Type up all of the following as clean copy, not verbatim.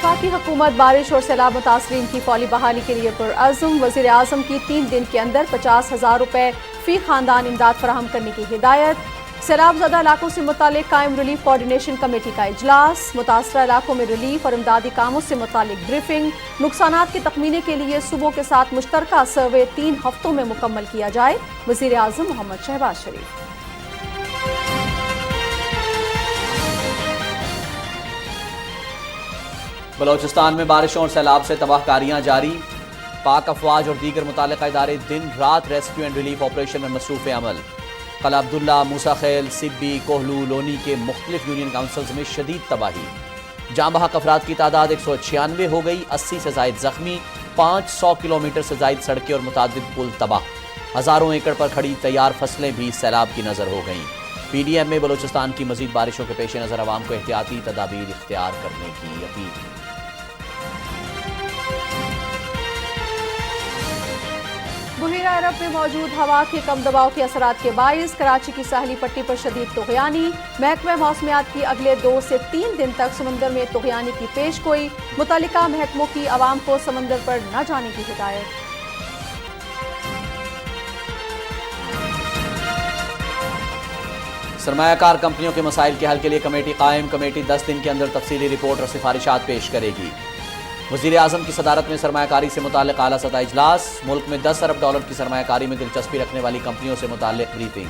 वफाकी हुकूमत बारिश और सैलाब मुतासरीन की फौरी बहाली के लिए पुरअज़्म। वज़ीर आज़म की 3 दिन के अंदर 50,000 रुपए फी खानदान इमदाद फराहम करने की हिदायत। सैलाब ज़दा इलाकों से मुतालिक कायम रिलीफ कोऑर्डिनेशन कमेटी का इजलास। मुतासरा इलाकों में रिलीफ और इमदादी कामों से मुतालिक ब्रीफिंग। नुकसानात के तखमीने के लिए सूबों के साथ मुश्तरका सर्वे 3 हफ्तों में मुकम्मल किया जाए। वज़ीर आज़म मोहम्मद शहबाज शरीफ। बलोचिस्तान में बारिशों और सैलाब से तबाहकारियां जारी। पाक अफवाज और दीगर मुताल्लिक़ा इदारे दिन रात रेस्क्यू एंड रिलीफ ऑपरेशन में मसरूफ़ अमल। कला अब्दुल्ला, मूसा खेल, सिब्बी, कोहलू, लोनी के मुख्तलिफ यूनियन काउंसिल्स में शदीद तबाही। जाँ बहक अफराद की तादाद 196 हो गई। 80 से ज़ायद जख्मी। 500 किलोमीटर से ज़ायद सड़कें और मुतादिद पुल तबाह। हज़ारों एकड़ पर खड़ी तैयार फसलें भी सैलाब की नज़र हो गईं। PDM में बलोचिस्तान की मज़ीद बारिशों के पेश नज़र अवाम को एहतियाती तदाबीर इख्तियार करने की अपील। बुहीरा अरब में मौजूद हवा के कम दबाव के असरात के बाइस कराची की साहली पट्टी पर शदीद तुग़यानी। महकमा मौसमियात की अगले 2 से 3 दिन तक समंदर में तुग़यानी की पेशगोई। मुतल्लिका महकमों की आवाम को समंदर पर न जाने की हिदायत। सरमायाकार कंपनियों के मसाइल के हल के लिए कमेटी कायम। कमेटी 10 दिन के अंदर तफसीली रिपोर्ट और सिफारिशात पेश करेगी। वज़ीर आज़म की सदारत में सरमायाकारी से मुताल्लिक़ आला सतह इजलास। मुल्क में $10 अरब की सरमायाकारी में दिलचस्पी रखने वाली कंपनियों से मुताल्लिक़ ब्रीफिंग।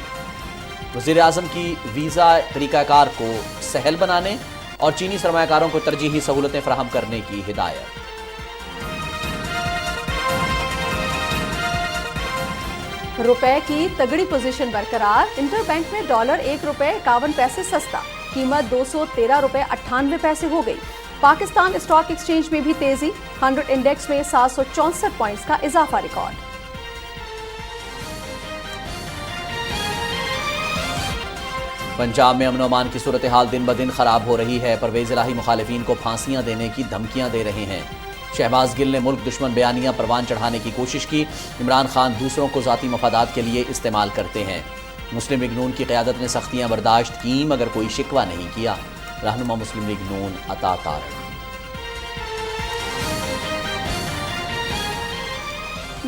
वज़ीर आज़म की वीज़ा तरीक़ाकार को सहल बनाने और चीनी सरमायाकारों को तरजीही सहूलतें फराहम करने की हिदायत। रुपए की तगड़ी पोजीशन बरकरार। इंटरबैंक में डॉलर $1.51 सस्ता। कीमत $213.98 हो गई। पाकिस्तान स्टॉक एक्सचेंज में भी तेजी। 100 इंडेक्स में 764 पॉइंट्स का इजाफा रिकॉर्ड। पंजाब में अमन अमान की सूरत हाल दिन ब दिन खराब हो रही है। परवेज इलाही मुखालिफिन को फांसियां देने की धमकियां दे रहे हैं। शहबाज गिल ने मुल्क दुश्मन बयानियां परवान चढ़ाने की कोशिश की। इमरान खान दूसरों को ज़ाती मफादात के लिए इस्तेमाल करते हैं। मुस्लिम लीग नून की क़यादत ने सख्तियां बर्दाश्त की मगर कोई शिकवा नहीं किया। रहनुमा मुस्लिम लीग नून अता तारड़।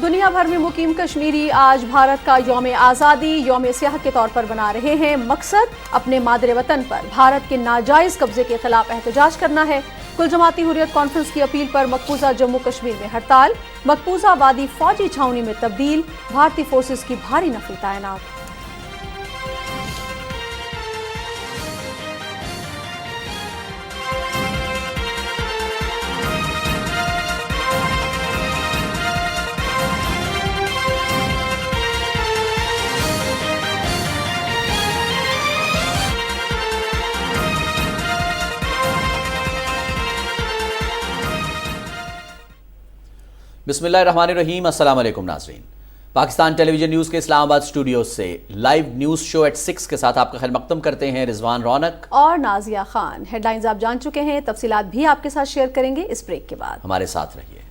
दुनिया भर में मुकीम कश्मीरी आज भारत का यौम आज़ादी यौम सियाह के तौर पर मना रहे हैं। मकसद अपने मादरे वतन पर भारत के नाजायज़ कब्जे के खिलाफ एहतजाज करना है। कुल जमाती हुर्रियत कॉन्फ्रेंस की अपील पर मकबूजा जम्मू कश्मीर में हड़ताल। मकबूजा आबादी फौजी छावनी में तब्दील। भारतीय फोर्सेस की भारी नफरी तैनात। बिस्मिल्लाहिर्रहमानिर्रहीम। अस्सलाम वालेकुम नाज़रीन। पाकिस्तान टेलीविजन न्यूज़ के इस्लामाबाद स्टूडियो से लाइव न्यूज़ शो एट 6 के साथ आपका खैर मकदम करते हैं रिजवान रौनक और नाजिया खान। हेडलाइंस आप जान चुके हैं, तफसीलात भी आपके साथ शेयर करेंगे इस ब्रेक के बाद। हमारे साथ रहिए।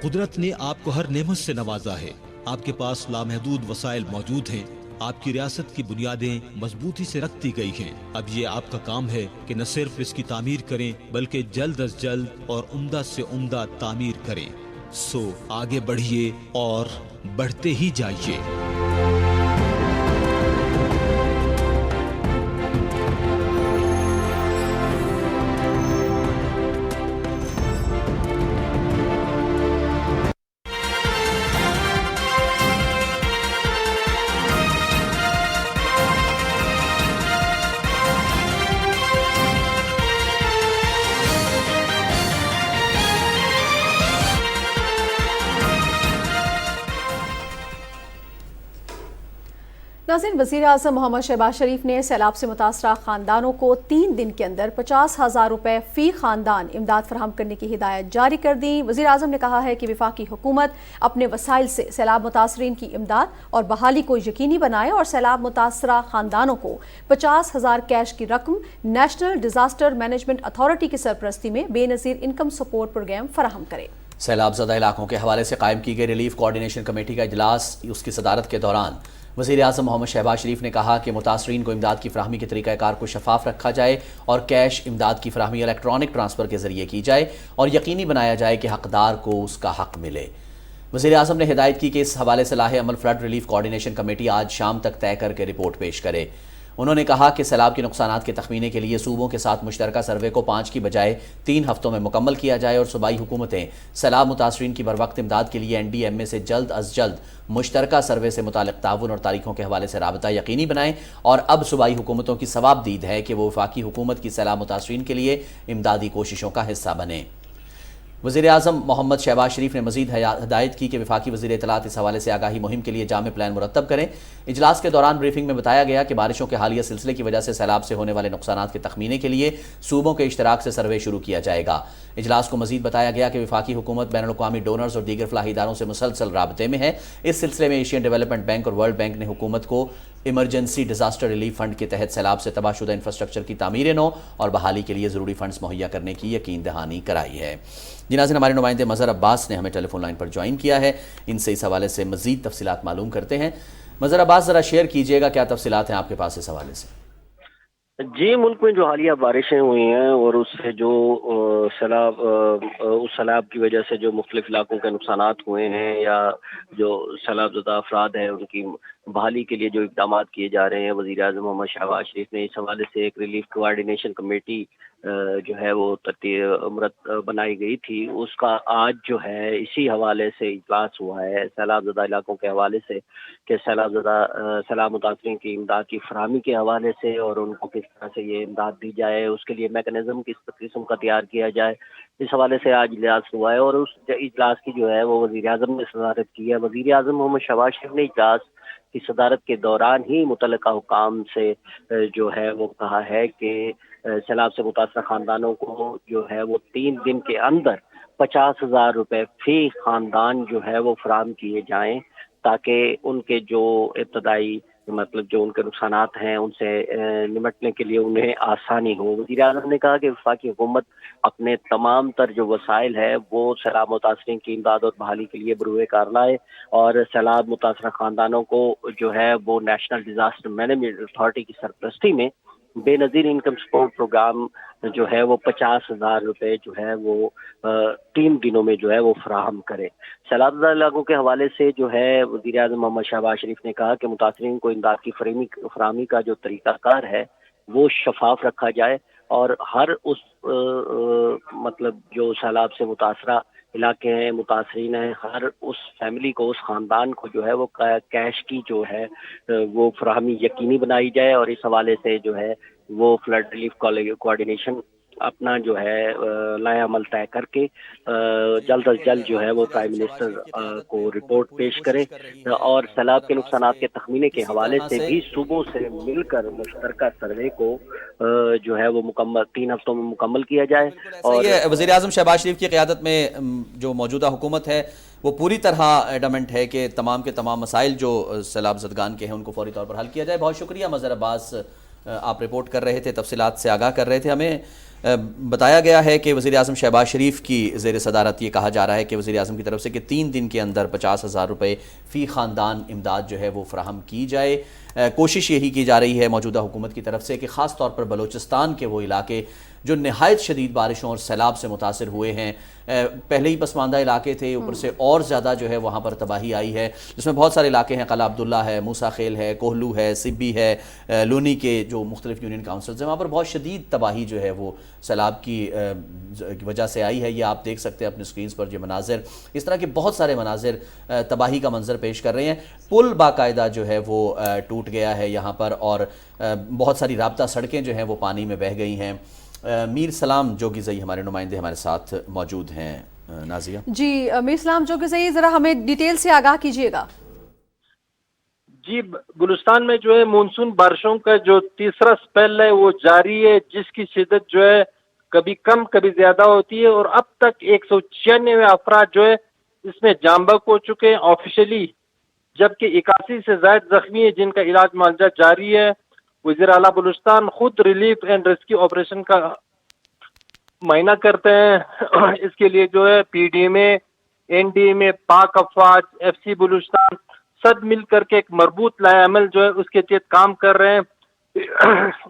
कुदरत ने आपको हर नेमत से नवाजा है। आपके पास लामहदूद वसाइल मौजूद हैं। आपकी रियासत की बुनियादें मजबूती से रखती गई हैं। अब ये आपका काम है कि न सिर्फ इसकी तामीर करें बल्कि जल्द अज जल्द और उम्दा से उम्दा तामीर करें। सो आगे बढ़िए और बढ़ते ही जाइए। नाज़रीन, वज़ीर आज़म मोहम्मद शहबाज शरीफ ने सैलाब से मुतासरा ख़ानदानों को 3 दिन के अंदर 50,000 रुपये फ़ी ख़ानदान इमदाद फराहम करने की हिदायत जारी कर दी। वज़ीर आज़म ने कहा है कि वफाकी हुकूमत अपने वसाइल से सैलाब मुतासरीन की इमदाद और बहाली को यकीनी बनाए और सैलाब मुतासरा ख़ानदानों को 50,000 कैश की रकम नेशनल डिज़ास्टर मैनेजमेंट अथॉरिटी की सरपरस्ती में बेनज़ीर इनकम सपोर्ट प्रोग्राम फराहम करे। सैलाब ज़दा इलाकों के हवाले से कायम की गई रिलीफ कोऑर्डिनेशन कमेटी का इजलास, उसकी सदारत के दौरान वज़ीर आज़म मोहम्मद शहबाज शरीफ ने कहा कि मुतासरीन को इमदाद की फ़राहमी के तरीक़ाकार को शफाफ रखा जाए और कैश इमदाद की फ़राहमी इलेक्ट्रॉनिक ट्रांसफ़र के ज़रिए की जाए और यकीनी बनाया जाए कि हक़दार को उसका हक़ मिले। वज़ीर आज़म ने हिदायत की कि इस हवाले से लाहे अमल फ्लड रिलीफ कोऑर्डिनेशन कमेटी आज शाम तक तय करके रिपोर्ट पेश करे। उन्होंने कहा कि सैलाब के नुकसानात के तखमीने के लिए सूबों के साथ मुश्तरका सर्वे को 5 की बजाय 3 हफ्तों में मुकम्मल किया जाए और सूबाई हुकूमतें सैलाब मुतासरीन की बरवक्त इमदाद के लिए NDMA से जल्द अज जल्द मुश्तरका सर्वे से मुतालिक ताउन और तारीखों के हवाले से राबता यकीनी बनाएं। और अब सूबाई हुकूमतों की सवाबदीद है कि वो वफाकी हुकूमत की सैलाब मुतासरीन के लिए इमदादी कोशिशों का हिस्सा बने। वज़ीर आज़म मोहम्मद शहबाज शरीफ ने मज़ीद हिदायत की कि वफाकी वज़ीर इत्तलात इस हवाले से आगाही मुहिम के लिए जामे प्लान मुरतब करें। इजलास के दौरान ब्रीफिंग में बताया गया कि बारिशों के हालिया सिलसिले की वजह से सैलाब से होने वाले नुकसानात के तखमीने के लिए सूबों के इश्तराक से सर्वे शुरू किया जाएगा। इजलास को मज़ीद बताया गया कि वफाकी हुकूमत बैनुल-अक़वामी डोनर्स और दीगर फलाही इदारों से मुसलसल राबते में है। इस सिलसिले में एशियन डेवलपमेंट बैंक और वर्ल्ड बैंक ने हुकूमत को इमरजेंसी डिजास्टर रिलीफ फंड के तहत सैलाब से तबाहशुदा इंफ्रास्ट्रक्चर की तामीर नौ और बहाली के लिए ज़रूरी फंड्स मुहैया करने की यकीन दहानी कराई है। जी नाज़रीन, हमारे नुमाइंदे मज़हर अब्बास ने हमें टेलीफोन लाइन पर ज्वाइन किया है। इनसे इस हवाले से मज़ीद तफसीलात मालूम करते हैं। मज़हर अब्बास, ज़रा शेयर कीजिएगा क्या तफसीलात हैं आपके पास इस हवाले से। जी, मुल्क में जो हालिया बारिशें हुई हैं और उससे जो उस सैलाब की वजह से जो मुख्तलिफ इलाकों के नुकसानात हुए हैं या जो सैलाब ज़दा अफराद हैं उनकी बहाली के लिए जो इक़दामात किए जा रहे हैं, वज़ीर आज़म मोहम्मद शहबाज शरीफ ने इस हवाले से एक रिलीफ कोऑर्डिनेशन कमेटी जो है वो बनाई गई थी, उसका आज जो है इसी हवाले से इजलास हुआ है सैलाब ज़दा इलाकों के हवाले से कि सैलाब मुतासरीन की इमदाद की फराहमी के हवाले से और उनको किस तरह से ये इमदाद दी जाए, उसके लिए मैकेनिज़्म किस किस्म का तैयार किया जाए, इस हवाले से आज इजलास हुआ है। और उस इजलास की जो है वो वज़ीर आज़म ने सदारत की है। वज़ीर आज़म मोहम्मद शहबाज शरीफ ने इजलास की सदारत के दौरान ही मुतल्लिका हुकाम से जो है वो कहा है कि सैलाब से मुतासर ख़ानदानों को जो है वो 3 दिन के अंदर 50,000 रुपये फ़ी ख़ानदान जो है वो फराहम किए जाएं ताकि उनके जो इब्तदाई मतलब जो उनके नुकसानात हैं उनसे निमटने के लिए उन्हें आसानी हो। वज़ीर आज़म ने कहा कि वफाकी हुकूमत अपने तमाम तर जो वसाइल है वो सैलाब मुतासरीन की इमदाद और बहाली के लिए बरूए कार लाए और सैलाब मुतासर ख़ानदानों को जो है वो नेशनल डिज़ास्टर मैनेजमेंट अथॉरिटी की सरपरस्ती में बेनज़ीर इनकम सपोर्ट प्रोग्राम जो है वो 50,000 रुपये जो है वो 3 दिनों में जो है वो फराहम करे। सैलाब इलाकों के हवाले से जो है वज़ीर आज़म मोहम्मद शहबाज शरीफ ने कहा कि मुतासरीन को इमदाद की फराहमी का जो तरीक़ाकार है वो शफाफ रखा जाए और हर उस मतलब जो सैलाब से मुतासरा इलाके हैं, मुतासरीन हैं, हर उस फैमिली को, उस ख़ानदान को जो है वो कैश की जो है वो फराहमी यकीनी बनाई जाए और इस हवाले से जो है वो फ्लड रिलीफ कोऑर्डिनेशन अपना जो है नया अमल तय करके जल्द अज जल्द जो है वो प्राइम मिनिस्टर को रिपोर्ट पेश करें और सैलाब के नुकसानात के तखमीने के हवाले से भी सूबों से मिलकर मुश्तरका सर्वे को जो है वो 3 हफ्तों में मुकम्मल किया जाए। और वज़ीर आज़म शहबाज शरीफ की क़यादत में जो मौजूदा हुकूमत है वो पूरी तरह एडमेंट है कि तमाम के तमाम मसाइल जो सैलाब ज़दगान के हैं उनको फौरी तौर पर हल किया जाए। बहुत शुक्रिया मज़हर अब्बास, आप रिपोर्ट कर रहे थे, तफसीलात से आगाह कर रहे थे। हमें बताया गया है कि वज़ीर आज़म शहबाज शरीफ की ज़ेर सदारत ये कहा जा रहा है कि वज़ीर आज़म की तरफ से कि 3 दिन के अंदर 50,000 रुपये फ़ी ख़ानदान इमदाद जो है वो फ़राहम की जाए। कोशिश यही की जा रही है मौजूदा हुकूमत की तरफ से कि ख़ास तौर पर बलोचिस्तान के वो इलाके जो नहायत शदीद बारिशों और सैलाब से मुतासर हुए हैं, पहले ही पसमानदा इलाके थे, ऊपर से और ज़्यादा जो है वहाँ पर तबाही आई है, जिसमें बहुत सारे इलाके हैं, क़ला अब्दुल्ला है, मूसा खेल है, कोहलू है, सिब्बी है, लोनी के जो मुख्तलिफ यूनियन काउंसिल्स हैं वहाँ पर बहुत शदीद तबाही जो है वो सैलाब की वजह से आई है। ये आप देख सकते हैं अपने स्क्रीन पर, ये मनाजिर, इस तरह के बहुत सारे मनाजिर तबाही का मंजर पेश कर रहे हैं। पुल बाकायदा जो है वो टूट गया है यहाँ पर और बहुत सारी राब्ता सड़कें जो हैं वो पानी में बह गई हैं। मीर सलाम जोगीज़ई हमारे नुमाइंदे हमारे साथ मौजूद हैं। नाजिया जी, मीर सलाम जोगीज़ई, ज़रा हमें डिटेल से आगाह कीजिएगा। جی بلوچستان میں جو ہے مونسون بارشوں کا جو تیسرا سپیل ہے وہ جاری ہے، جس کی شدت جو ہے کبھی کم کبھی زیادہ ہوتی ہے، اور اب تک 196 افراد جو ہے اس میں جاں بحق ہو چکے ہیں آفیشلی، جبکہ 81 سے زائد زخمی ہیں جن کا علاج معالجہ جاری ہے۔ وزیر اعلیٰ بلوچستان خود ریلیف اینڈ ریسکیو آپریشن کا معائنہ کرتے ہیں، اس کے لیے جو ہے پی ڈی ایم اے، این ڈی ایم اے، پاک افواج، ایف سی بلوچستان سب مل کر کے ایک مربوط لائحہ عمل جو ہے اس کے تحت کام کر رہے ہیں۔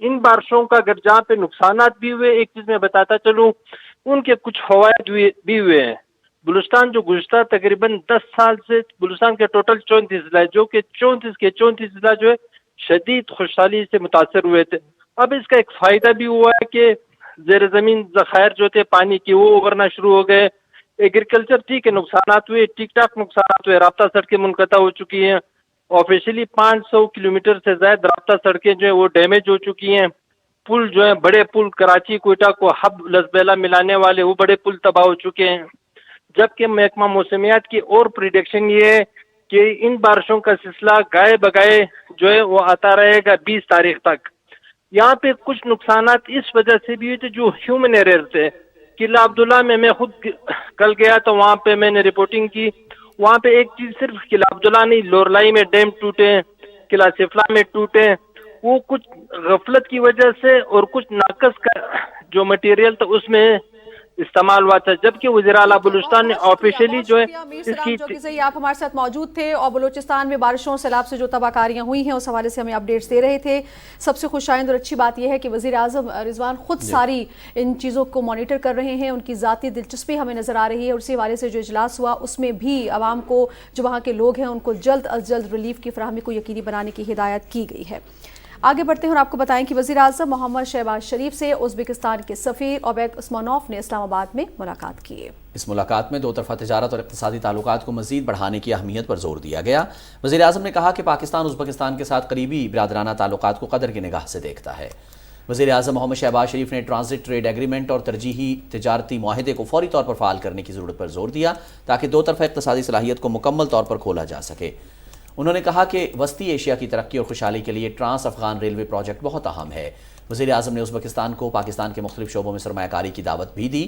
ان بارشوں کا اگر جہاں پہ نقصانات بھی ہوئے، ایک چیز میں بتاتا چلوں، ان کے کچھ فوائد بھی ہوئے ہیں۔ بلوچستان جو گزشتہ تقریباً 10 سال سے بلوچستان کے ٹوٹل 34 ضلع جو کہ 34 کے 34 ضلع جو ہے شدید خوشحالی سے متاثر ہوئے تھے۔ اب اس کا ایک فائدہ بھی ہوا ہے کہ زیر زمین ذخائر جو تھے پانی کی وہ ابھرنا شروع ہو گئے۔ ایگریکلچر ٹھیک ہے نقصانات ہوئے، ٹھیک ٹھاک نقصانات ہوئے، رابطہ سڑکیں منقطع ہو چکی ہیں، آفیشلی 500 کلومیٹر سے زائد رابطہ سڑکیں جو ہیں وہ ڈیمیج ہو چکی ہیں، پل جو ہیں بڑے پل کراچی کوئٹہ کو ہب لسبیلا ملانے والے وہ بڑے پل تباہ ہو چکے ہیں، جبکہ محکمہ موسمیات کی اور پریڈکشن یہ ہے کہ ان بارشوں کا سلسلہ گائے بگائے جو ہے وہ آتا رہے گا 20 تاریخ تک۔ یہاں پہ کچھ نقصانات اس وجہ سے بھی ہوئے تھے جو ہیومن ایرر تھے۔ قلعہ عبداللہ میں خود کل گیا تو وہاں پہ میں نے رپورٹنگ کی، وہاں پہ ایک چیز صرف قلعہ عبداللہ نہیں، لورلائی میں ڈیم ٹوٹے، قلعہ سفلا میں ٹوٹے، وہ کچھ غفلت کی وجہ سے اور کچھ ناقص کا جو مٹیریل تھا اس میں استعمال ہوا تھا، جبکہ وزیر اعلیٰ بلوچستان نے آفیشلی جو ہے اس کی جو آپ ہمارے ساتھ موجود تھے اور بلوچستان میں بارشوں اور سیلاب سے جو تباہ کاریاں ہوئی ہیں اس حوالے سے ہمیں اپڈیٹس دے رہے تھے۔ سب سے خوش آئند اور اچھی بات یہ ہے کہ وزیر اعظم رضوان خود ساری ان چیزوں کو مانیٹر کر رہے ہیں، ان کی ذاتی دلچسپی ہمیں نظر آ رہی ہے، اور اسی حوالے سے جو اجلاس ہوا اس میں بھی عوام کو، جو وہاں کے لوگ ہیں، ان کو جلد از جلد ریلیف کی فراہمی کو یقینی بنانے کی ہدایت کی گئی ہے۔ آگے بڑھتے ہیں اور آپ کو بتائیں کہ وزیر اعظم محمد شہباز شریف سے ازبکستان کے سفیر اوبیک عثمانوف نے اسلام آباد میں ملاقات کی۔ اس ملاقات میں دو طرفہ تجارت اور اقتصادی تعلقات کو مزید بڑھانے کی اہمیت پر زور دیا گیا۔ وزیر اعظم نے کہا کہ پاکستان ازبکستان کے ساتھ قریبی برادرانہ تعلقات کو قدر کی نگاہ سے دیکھتا ہے۔ وزیر اعظم محمد شہباز شریف نے ٹرانزٹ ٹریڈ ایگریمنٹ اور ترجیحی تجارتی معاہدے کو فوری طور پر فعال کرنے کی ضرورت پر زور دیا تاکہ دو طرفہ اقتصادی صلاحیت کو مکمل طور پر کھولا جا سکے۔ انہوں نے کہا کہ وسطی ایشیا کی ترقی اور خوشحالی کے لیے ٹرانس افغان ریلوے پروجیکٹ بہت اہم ہے۔ وزیر اعظم نے ازبکستان کو پاکستان کے مختلف شعبوں میں سرمایہ کاری کی دعوت بھی دی۔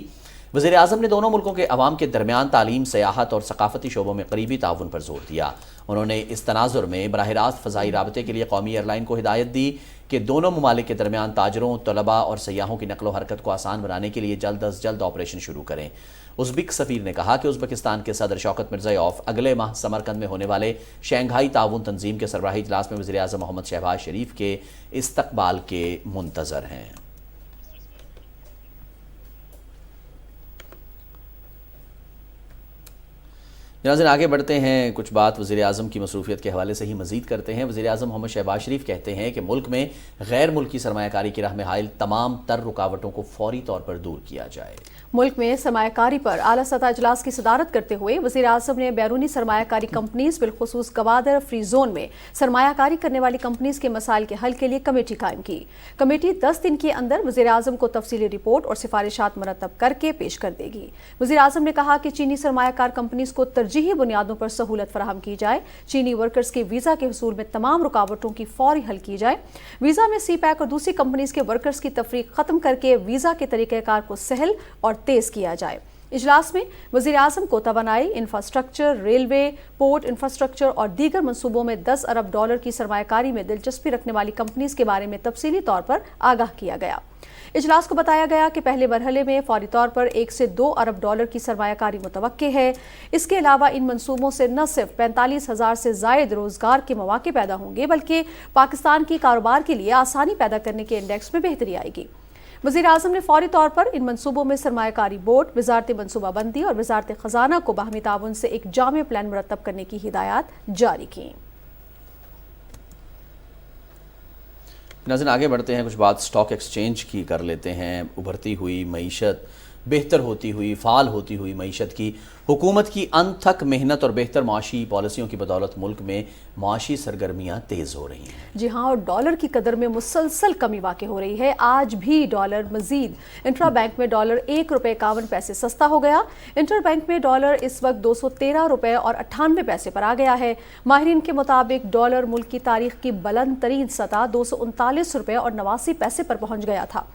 وزیر اعظم نے دونوں ملکوں کے عوام کے درمیان تعلیم، سیاحت اور ثقافتی شعبوں میں قریبی تعاون پر زور دیا۔ انہوں نے اس تناظر میں براہ راست فضائی رابطے کے لیے قومی ایئر لائن کو ہدایت دی کہ دونوں ممالک کے درمیان تاجروں، طلباء اور سیاحوں کی نقل و حرکت کو آسان بنانے کے لیے جلد از جلد آپریشن شروع کریں۔ ازبک سفیر نے کہا کہ ازبکستان کے صدر شوکت مرزیوف اگلے ماہ سمرقند میں ہونے والے شنگھائی تعاون تنظیم کے سربراہی اجلاس میں وزیر اعظم محمد شہباز شریف کے استقبال کے منتظر ہیں۔ ناظرین آگے بڑھتے ہیں، کچھ بات وزیر اعظم کی مصروفیت کے حوالے سے ہی مزید کرتے ہیں۔ وزیر اعظم محمد شہباز شریف کہتے ہیں کہ ملک میں غیر ملکی سرمایہ کاری کی راہ میں حائل تمام تر رکاوٹوں کو فوری طور پر دور کیا جائے۔ ملک میں سرمایہ کاری پر اعلیٰ سطح اجلاس کی صدارت کرتے ہوئے وزیر اعظم نے بیرونی سرمایہ کاری کمپنیز بالخصوص گوادر فری زون میں سرمایہ کاری کرنے والی کمپنیز کے مسائل کے حل کے لیے کمیٹی قائم کی۔ کمیٹی 10 دن کے اندر وزیر اعظم کو تفصیلی رپورٹ اور سفارشات مرتب کر کے پیش کر دے گی۔ وزیر اعظم نے کہا کہ چینی سرمایہ کار کمپنیز کو ترجیحی بنیادوں پر سہولت فراہم کی جائے، چینی ورکرز کے ویزا کے حصول میں تمام رکاوٹوں کی فوری حل کی جائے، ویزا میں سی پیک اور دوسری کمپنیز کے ورکرز کی تفریق ختم کر کے ویزا کے طریقہ کار کو سہل اور تیز کیا جائے۔ اجلاس میں وزیر اعظم کو توانائی، انفراسٹرکچر، ریلوے، پورٹ انفراسٹرکچر اور دیگر منصوبوں میں $10 ارب کی سرمایہ کاری میں دلچسپی رکھنے والی کمپنیز کے بارے میں تفصیلی طور پر آگاہ کیا گیا۔ اجلاس کو بتایا گیا کہ پہلے مرحلے میں فوری طور پر $1 سے $2 ارب کی سرمایہ کاری متوقع ہے۔ اس کے علاوہ ان منصوبوں سے نہ صرف 45,000 سے زائد روزگار کے مواقع پیدا ہوں گے بلکہ پاکستان کی کاروبار کے لیے آسانی پیدا کرنے کے انڈیکس میں بہتری آئے گی۔ وزیر اعظم نے فوری طور پر ان منصوبوں میں سرمایہ کاری بورڈ، وزارت منصوبہ بندی اور وزارت خزانہ کو باہمی تعاون سے ایک جامع پلان مرتب کرنے کی ہدایات جاری کی۔ ناظرین آگے بڑھتے ہیں، کچھ بات سٹاک ایکسچینج کی کر لیتے ہیں۔ ابھرتی ہوئی معیشت، بہتر ہوتی ہوئی، فعال ہوتی ہوئی معیشت کی हुकूमत की अनथक मेहनत और बेहतर माशी पॉलिसियों की बदौलत मुल्क में माशी सरगर्मियाँ तेज़ हो रही हैं। जी हाँ, और डॉलर की कदर में मुसलसल कमी वाक़ई हो रही है। आज भी डॉलर मजीद इंट्रा बैंक में डॉलर ₹1.51 सस्ता हो गया। इंटर बैंक में डॉलर इस वक्त ₹213.98 पर आ गया है। माहिरीन के मुताबिक डॉलर मुल्क की तारीख की बुलंद तरीन सतह ₹239.89 पर पहुंच गया था।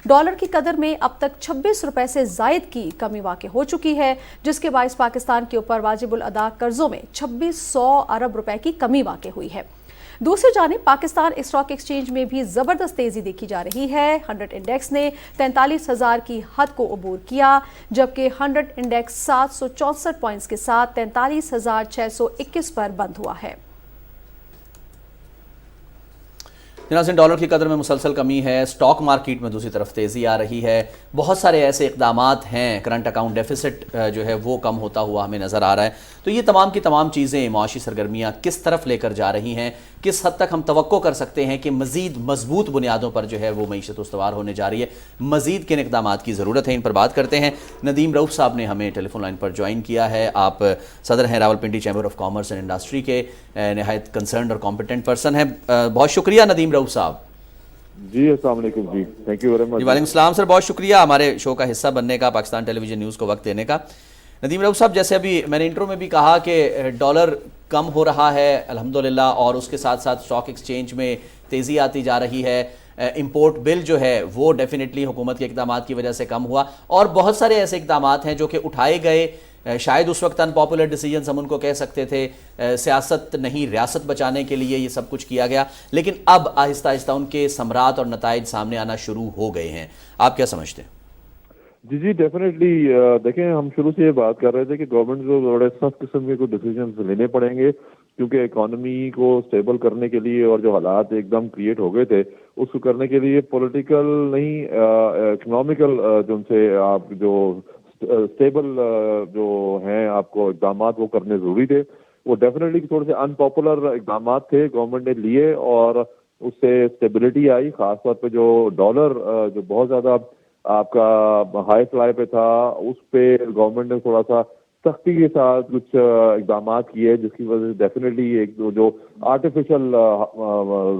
डॉलर की कदर में अब तक ₹26 से जायद की कमी वाक़ई हो चुकी है, जिसके बायस पाकिस्तान के ऊपर वाजिबुल अदा कर्जों में 2600 अरब रुपए की कमी वाक़ई हुई है। दूसरी जानिब पाकिस्तान स्टॉक एक्सचेंज में भी ज़बरदस्त तेज़ी देखी जा रही है। 100 इंडेक्स ने 43,000 की हद को अबूर किया, जबकि 100 इंडेक्स 764 पॉइंट्स के साथ 43,621 पर बंद हुआ है। नाज़रीन, डॉलर की कदर में मुसलसल कमी है। स्टॉक मार्केट में दूसरी तरफ तेज़ी आ रही है। बहुत सारे ऐसे इक़दामात हैं, करंट अकाउंट डेफिसिट जो है वो कम होता हुआ हमें नज़र आ रहा है। तो ये तमाम की तमाम चीज़ें माशी सरगर्मियाँ किस तरफ लेकर जा रही हैं, किस हद तक हम तवक्को कर सकते हैं कि मज़ीद मजबूत बुनियादों पर जो है वो मईशत उस्तवार होने जा रही है, मज़ीद किन इक़दामात की ज़रूरत है, इन पर बात करते हैं। नदीम रऊफ़ साहब ने हमें टेलीफोन लाइन पर ज्वाइन किया है। आप सदर हैं Rawalpindi chamber of commerce and industry के, नहायत कंसर्न और कॉम्पिटेंट पर्सन हैं। बहुत शुक्रिया नदीम रऊफ़ साहब। जी अस्सलाम वालेकुम जी, थैंक यू वेरी मच। वालेकुम सलाम सर, बहुत शुक्रिया हमारे शो का हिस्सा बनने का, पाकिस्तान टेलीविजन न्यूज़ को वक्त देने का। नदीम रऊफ़ साहब, जैसे अभी मैंने इंट्रो में भी कहा कि डॉलर कम हो रहा है अल्हम्दुलिल्लाह, और उसके साथ साथ स्टॉक एक्सचेंज में तेज़ी आती जा रही है। इंपोर्ट बिल जो है वो डेफिनेटली हुकूमत के इक़दामात की वजह से कम हुआ, और बहुत सारे ऐसे इक़दामात हैं जो कि उठाए गए, शायद उस वक्त अनपॉपुलर डिसीजन हम उनको कह सकते थे, सियासत नहीं रियासत बचाने के लिए ये सब कुछ किया गया, लेकिन अब आहिस्ता आहिस्ता उनके समरात और नताइज सामने आना शुरू हो गए हैं। आप क्या समझते हैं? जी जी डेफिनेटली। देखें, हम शुरू से ये बात कर रहे थे कि गवर्नमेंट को बड़े सख्त किस्म के कुछ डिसीजन लेने पड़ेंगे, क्योंकि इकोनॉमी को स्टेबल करने के लिए और जो हालात एकदम क्रिएट हो गए थे उसको करने के लिए पॉलिटिकल नहीं, इकोनॉमिकल जो उनसे आप जो स्टेबल जो हैं आपको इक़दामात वो करने ज़रूरी थे। वो डेफिनेटली थोड़े से अनपॉपुलर इक़दामात थे, गवर्नमेंट ने लिए और उससे स्टेबिलिटी आई। ख़ासतौर पे जो डॉलर जो बहुत ज़्यादा आपका हाई फ्लाई पे था, उस पे गवर्नमेंट ने थोड़ा सा सख्ती के साथ कुछ इक़दामात किए, जिसकी वजह से डेफिनेटली एक जो आर्टिफिशियल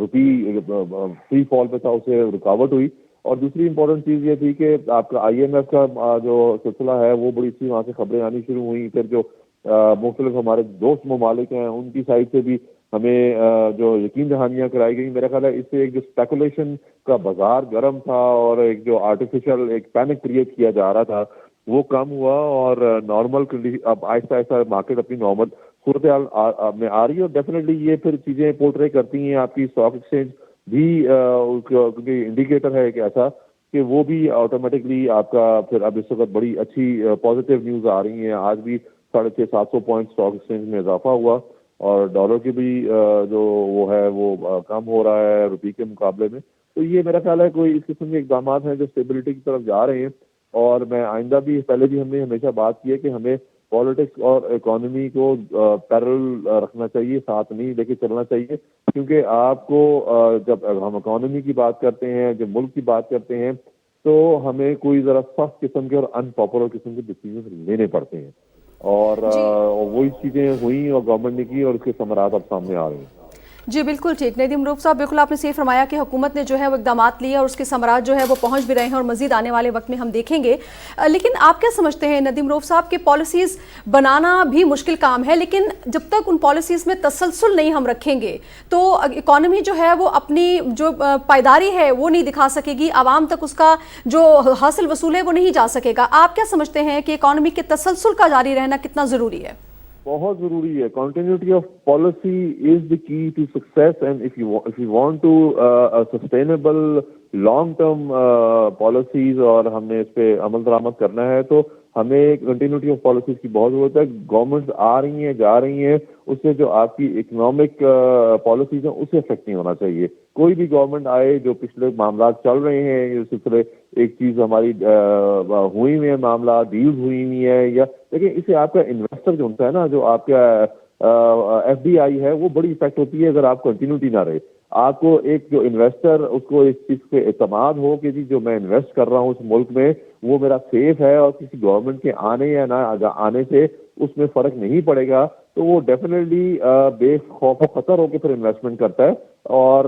रुपी फ्री फॉल पे था उससे रुकावट हुई। और दूसरी इम्पोर्टेंट चीज़ ये थी कि आपका IMF का जो सिलसिला है वो बड़ी सी वहाँ से खबरें आनी शुरू हुई। फिर जो मुख्तलिफ हमारे दोस्त ममालिक हैं उनकी साइड से भी हमें जो यकीन दहानियाँ कराई गई। मेरा ख्याल है इससे एक जो स्पेकुलेशन का बाजार गर्म था और एक जो आर्टिफिशियल एक पैनिक क्रिएट किया जा रहा था वो कम हुआ, और नॉर्मल अब आहिस्ता आहिस्ता मार्केट अपनी नॉर्मल सूरत हाल में आ रही है। और डेफिनेटली ये फिर चीज़ें पोर्ट्रे करती हैं आपकी स्टॉक एक्सचेंज भी, क्योंकि इंडिकेटर है एक ऐसा कि वो भी ऑटोमेटिकली आपका फिर अब इस वक्त बड़ी अच्छी पॉजिटिव न्यूज़ आ रही हैं। आज भी 650-700 पॉइंट स्टॉक एक्सचेंज में इजाफा हुआ, और डॉलर की भी जो वो है वो कम हो रहा है रुपये के मुकाबले में। तो ये मेरा ख्याल है कोई इस किस्म के इक़दामात हैं जो स्टेबिलिटी की तरफ जा रहे हैं। और मैं आइंदा भी, पहले भी हमने हमेशा बात की है कि हमें पॉलिटिक्स और इकोनॉमी को पैरेलल रखना चाहिए, साथ नहीं लेके चलना चाहिए, क्योंकि आपको जब हम इकोनॉमी की बात करते हैं, जब मुल्क की बात करते हैं, तो हमें कोई ज़रा सख्त किस्म के और अनपॉपुलर किस्म के डिसीजन लेने पड़ते हैं। और वही चीज़ें हुई और गवर्नमेंट ने की, और उसके समरात अब सामने आ रहे हैं। जी बिल्कुल ठीक। नदीम रऊफ़ साहब, बिल्कुल आपने सही फरमाया कि हुकूमत ने जो है वो इक़दामात लिए और उसके समरात जो है वो पहुंच भी रहे हैं और मज़ीद आने वाले वक्त में हम देखेंगे। लेकिन आप क्या समझते हैं नदीम रऊफ़ साहब कि पॉलिसीज़ बनाना भी मुश्किल काम है, लेकिन जब तक उन पॉलिसीज़ में तसलसल नहीं हम रखेंगे तो इकॉनमी जो है वो अपनी जो पायदारी है वो नहीं दिखा सकेगी, आवाम तक उसका जो हासिल वसूल है वो नहीं जा सकेगा। आप क्या समझते हैं कि इकॉनमी के तसलसल का जारी रहना कितना ज़रूरी है? बहुत जरूरी है। Continuity of policy is the key to success, and if you want to sustainable long term policies और हमने इस पे अमल दरामद करना है तो हमें कंटिन्यूटी ऑफ पॉलिसीज की बहुत जरूरत है। गवर्नमेंट्स आ रही हैं, जा रही हैं, उससे जो आपकी इकोनॉमिक पॉलिसीज हैं उससे इफेक्ट नहीं होना चाहिए। कोई भी गवर्नमेंट आए, जो पिछले मामला चल रहे हैं, ये सिलसिले एक चीज हमारी हुई हुई है, मामला डील्स हुई हुई है, या देखिए इससे आपका इन्वेस्टर जो होता है ना, जो आपका FDI है, वो बड़ी इफेक्ट होती है अगर आप कंटिन्यूटी ना रहे। आपको एक जो इन्वेस्टर, उसको इस चीज पे एतमाद हो कि जी जो मैं इन्वेस्ट कर रहा हूँ उस मुल्क में वो मेरा सेफ है और किसी गवर्नमेंट के आने या ना आने से اس میں فرق نہیں پڑے گا تو وہ ڈیفینیٹلی بے خوف و خطر ہو کے پھر انویسٹمنٹ کرتا ہے. اور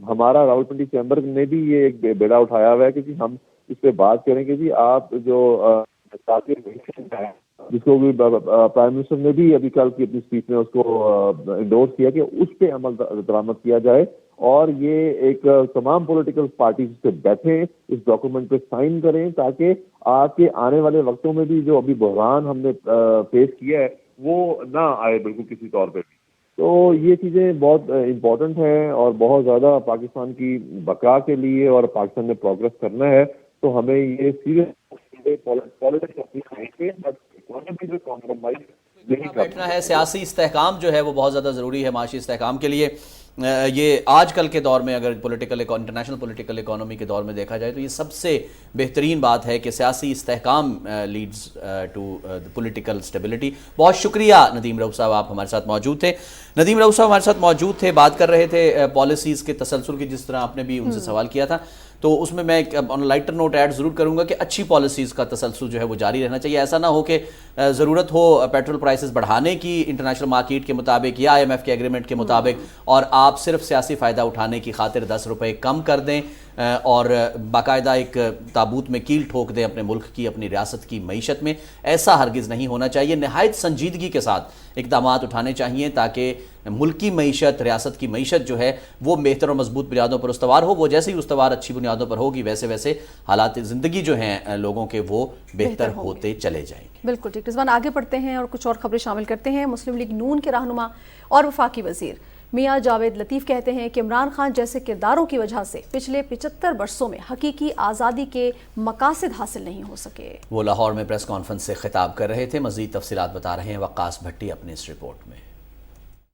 ہمارا راولپنڈی چیمبر نے بھی یہ ایک بیڑا اٹھایا ہوا ہے کہ ہم اس پہ بات کریں کہ جی آپ جو جس کو بھی پرائم منسٹر نے بھی ابھی کل کی اپنی اسپیچ میں اس کو انڈورس کیا کہ اس پہ عمل درآمد کیا جائے, اور یہ ایک تمام پولیٹیکل پارٹیز سے بیٹھیں, اس ڈاکومنٹ پہ سائن کریں تاکہ آپ کے آنے والے وقتوں میں بھی جو ابھی بحران ہم نے فیس کیا ہے وہ نہ آئے بالکل کسی طور پہ بھی. تو یہ چیزیں بہت امپورٹنٹ ہیں اور بہت زیادہ پاکستان کی بقا کے لیے, اور پاکستان نے پروگرس کرنا ہے تو ہمیں یہ سیریس بیٹھنا ہے. سیاسی استحکام جو ہے وہ بہت زیادہ ضروری ہے معاشی استحکام کے لیے. یہ آج کل کے دور میں اگر انٹرنیشنل پولیٹیکل اکانومی کے دور میں دیکھا جائے تو یہ سب سے بہترین بات ہے کہ سیاسی استحکام لیڈز ٹو پولیٹیکل اسٹیبلٹی. بہت شکریہ ندیم رؤف صاحب, آپ ہمارے ساتھ موجود تھے. ندیم رؤف صاحب ہمارے ساتھ موجود تھے, بات کر رہے تھے پالیسیز کے تسلسل کی, جس طرح آپ نے بھی ان سے سوال کیا تھا. تو اس میں ایک آن لائٹر نوٹ ایڈ ضرور کروں گا کہ اچھی پالیسیز کا تسلسل جو ہے وہ جاری رہنا چاہیے. ایسا نہ ہو کہ ضرورت ہو پیٹرول پرائسز بڑھانے کی انٹرنیشنل مارکیٹ کے مطابق یا IMF کے ایگریمنٹ کے مطابق, اور آپ صرف سیاسی فائدہ اٹھانے کی خاطر 10 روپے کم کر دیں اور باقاعدہ ایک تابوت میں کیل ٹھوک دیں اپنے ملک کی, اپنی ریاست کی معیشت میں. ایسا ہرگز نہیں ہونا چاہیے. نہایت سنجیدگی کے ساتھ اقدامات اٹھانے چاہیے تاکہ ملک کی معیشت, ریاست کی معیشت جو ہے وہ بہتر اور مضبوط بنیادوں پر استوار ہو. وہ جیسے ہی استوار اچھی بنیادوں پر ہوگی ویسے ویسے حالات زندگی جو ہیں لوگوں کے وہ بہتر ہوتے چلے جائیں گے. بالکل ٹھیک. رضوان آگے بڑھتے ہیں اور کچھ اور خبریں شامل کرتے ہیں. مسلم لیگ نون کے رہنما اور وفاقی وزیر میاں جاوید لطیف کہتے ہیں کہ عمران خان جیسے کرداروں کی وجہ سے پچھلے 75 برسوں میں حقیقی آزادی کے مقاصد حاصل نہیں ہو سکے. وہ لاہور میں پریس کانفرنس سے خطاب کر رہے تھے. مزید تفصیلات بتا رہے ہیں وقاص بھٹی اپنے اس رپورٹ میں.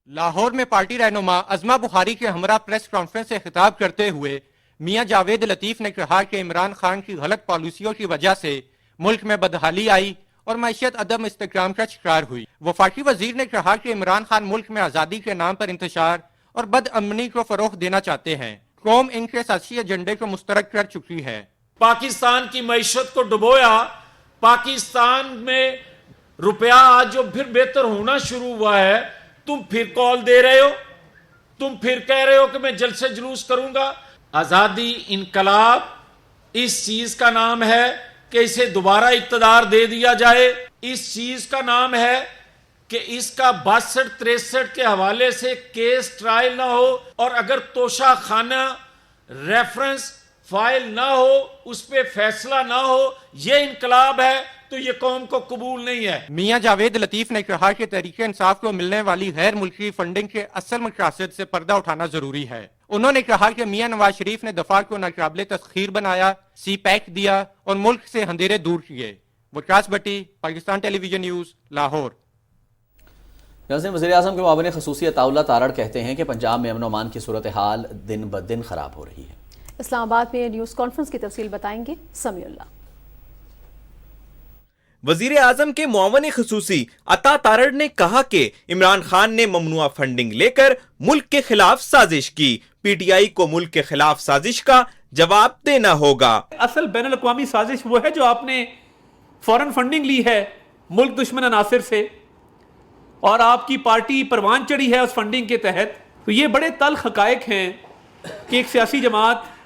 لاہور میں پارٹی رہنما عظمہ بخاری کے ہمراہ پریس کانفرنس سے خطاب کرتے ہوئے میاں جاوید لطیف نے کہا کہ عمران خان کی غلط پالیسیوں کی وجہ سے ملک میں بدحالی آئی اور معیشت عدم استحکام کا شکار ہوئی. وفاقی وزیر نے کہا کہ عمران خان ملک میں آزادی کے نام پر انتشار اور بد امنی کو فروغ دینا چاہتے ہیں. قوم ان کے سیاسی ایجنڈے کو مسترد کر چکی ہے. پاکستان کی معیشت کو ڈبویا. پاکستان میں روپیہ آج جو پھر بہتر ہونا شروع ہوا ہے, تم پھر کال دے رہے ہو, تم پھر کہہ رہے ہو کہ میں جلسے جلوس کروں گا. آزادی انقلاب اس چیز کا نام ہے کہ اسے دوبارہ اقتدار دے دیا جائے. اس چیز کا نام ہے کہ اس کا 62-63 کے حوالے سے کیس ٹرائل نہ ہو, اور اگر توشہ خانہ ریفرنس فائل نہ ہو, اس پہ فیصلہ نہ ہو. یہ انقلاب ہے تو یہ قوم کو قبول نہیں ہے. میاں جاوید لطیف نے کہا کہ تحریک انصاف کو ملنے والی غیر ملکی فنڈنگ کے اصل مقاصد سے پردہ اٹھانا ضروری ہے. انہوں نے کہا کہ میاں نواز شریف نے دفاع کو ناقابل تسخیر بنایا, سی پیک دیا اور ملک سے اندھیرے دور کیے. وقاص بھٹی, پاکستان ٹیلی ویژن نیوز, لاہور. وزیر اعظم کے معاون خصوصی عطا اللہ تارڑ کہتے ہیں کہ پنجاب میں امن و امان کی صورتحال دن بدن خراب ہو رہی ہے. اسلام آباد میں نیوز کانفرنس کی تفصیل بتائیں گے سمیع اللہ. وزیر اعظم کے معاون خصوصی عطا تارڑ نے کہا کہ عمران خان نے ممنوعہ فنڈنگ لے کر ملک کے خلاف سازش کی. پی ٹی آئی کو ملک کے خلاف سازش کا جواب دینا ہوگا. اصل بین الاقوامی سازش وہ ہے جو آپ نے فورن فنڈنگ لی ہے ملک دشمن عناصر سے, اور آپ کی پارٹی پروان چڑھی ہے اس فنڈنگ کے تحت. تو یہ بڑے تلخ حقائق ہیں کہ ایک سیاسی جماعت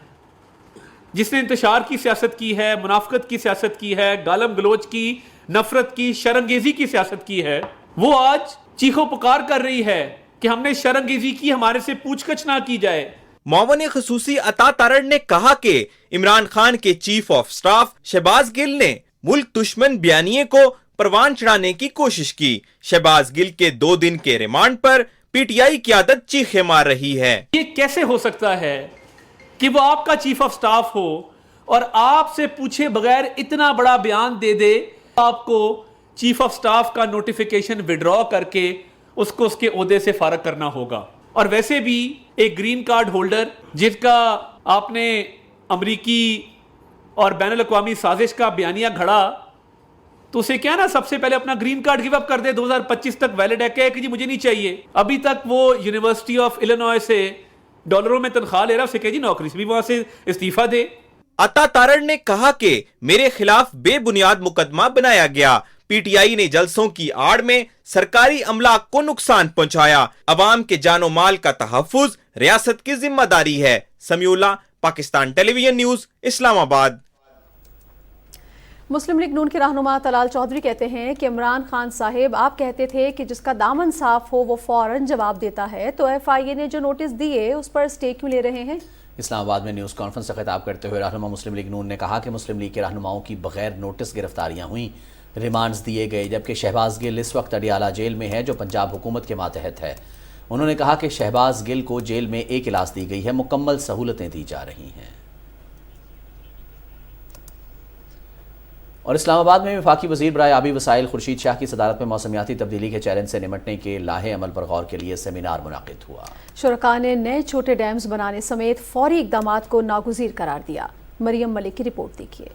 جس نے انتشار کی سیاست کی ہے, منافقت کی سیاست کی ہے, گالم گلوچ کی, نفرت کی, شرانگیزی کی سیاست کی ہے, وہ آج چیخو پکار کر رہی ہے کہ ہم نے شرانگیزی کی, ہمارے سے پوچھ گچھ نہ کی جائے. معاون خصوصی عطا تارڑ نے کہا کہ عمران خان کے چیف آف سٹاف شہباز گل نے ملک دشمن بیانیے کو پروان چڑھانے کی کوشش کی. شہباز گل کے 2 دن کے remand per P T I قیادت چیخے مار رہی ہے. یہ کیسے ہو سکتا ہے کہ وہ آپ کا چیف آف سٹاف ہو اور آپ سے پوچھے بغیر اتنا بڑا بیان دے دے؟ آپ کو چیف آف سٹاف کا نوٹیفیکیشن وڈرا کر کے اس کو اس کے عہدے سے فارغ کرنا ہوگا. اور ویسے بھی ایک گرین کارڈ ہولڈر جس کا آپ نے امریکی اور بین الاقوامی سازش کا بیانیہ گھڑا, تو اسے کیا نا سب سے پہلے اپنا گرین کارڈ گیو اپ کر دے, 2025 تک ویلڈ ہے, کہ جی مجھے نہیں چاہیے. ابھی تک وہ یونیورسٹی آف الینوائے سے ڈالروں میں تنخواہ لے رہا, اسے کہ جی نوکری سے بھی وہاں سے استعفیٰ دے. عطا تارڑ نے کہا کہ میرے خلاف بے بنیاد مقدمہ بنایا گیا. PTI ने जलसों की आड़ में सरकारी अमला को नुकसान पहुंचाया। अवाम के जानो माल का तहफ्फुज रियासत की जिम्मेदारी है। Samiullah, Pakistan television news, Islamabad. मुस्लिम लीग नून के रहनुमा तलाल चौधरी कहते हैं कि इमरान खान साहिब, आप कहते थे कि जिसका दामन साफ हो वो फौरन जवाब देता है, तो FIA ने जो नोटिस दिए उस पर स्टे क्यों ले रहे हैं? इस्लामाबाद में न्यूज़ कॉन्फ्रेंस से खिताब करते हुए रहनुमा मुस्लिम लीग नून ने कहा कि मुस्लिम लीग के रहनुमाओं की बगैर नोटिस गिरफ्तारियां हुई, रिमांड्स दिए गए, जबकि शहबाज गिल इस वक्त अडियाला जेल में है जो पंजाब हुकूमत के मातहत है। उन्होंने कहा कि शहबाज गिल को जेल में एक इलाज दी गई है, मुकम्मल सहूलतें दी जा रही हैं। और इस्लामाबाद में वफाकी वज़ीर बराए आबी वसाइल खुर्शीद शाह की सदारत में मौसमियाती तब्दीली के चैलेंज से निमटने के लाहे अमल पर गौर के लिए सेमिनार मुनाकिद हुआ। शुरका ने नए छोटे डैम्स बनाने समेत फौरी इक़दामात को नागुज़ीर करार दिया। मरियम मलिक की रिपोर्ट देखिए।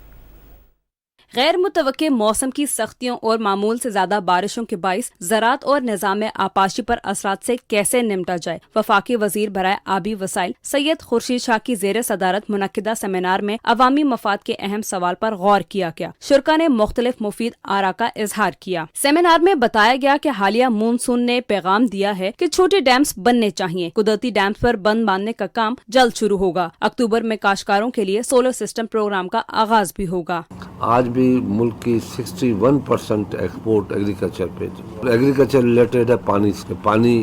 गैर मुतवक्के मौसम की सख्तियों और मामूल से ज्यादा बारिशों के बाइस ज़राअत और निज़ाम आपाशी पर असरात से कैसे निमटा जाए, वफाकी वजीर बराए आबी वसाइल सैयद खुर्शीद शाह की जेर सदारत मुनक्किदा सेमिनार में अवामी मफाद के अहम सवाल पर गौर किया गया। शुरका ने मुख्तलिफ मुफीद आरा का इजहार किया। सेमिनार में बताया गया कि हालिया मानसून ने पैगाम दिया है कि छोटे डैम्स बनने चाहिए। कुदरती डैम्स पर बंद बांधने का काम जल्द शुरू होगा। अक्टूबर में काश्तकारों के लिए सोलर सिस्टम प्रोग्राम का आगाज भी होगा। आज भी मुल्क की 61% एक्सपोर्ट एग्रीकल्चर पे, एग्रीकल्चर रिलेटेड है पानी से। पानी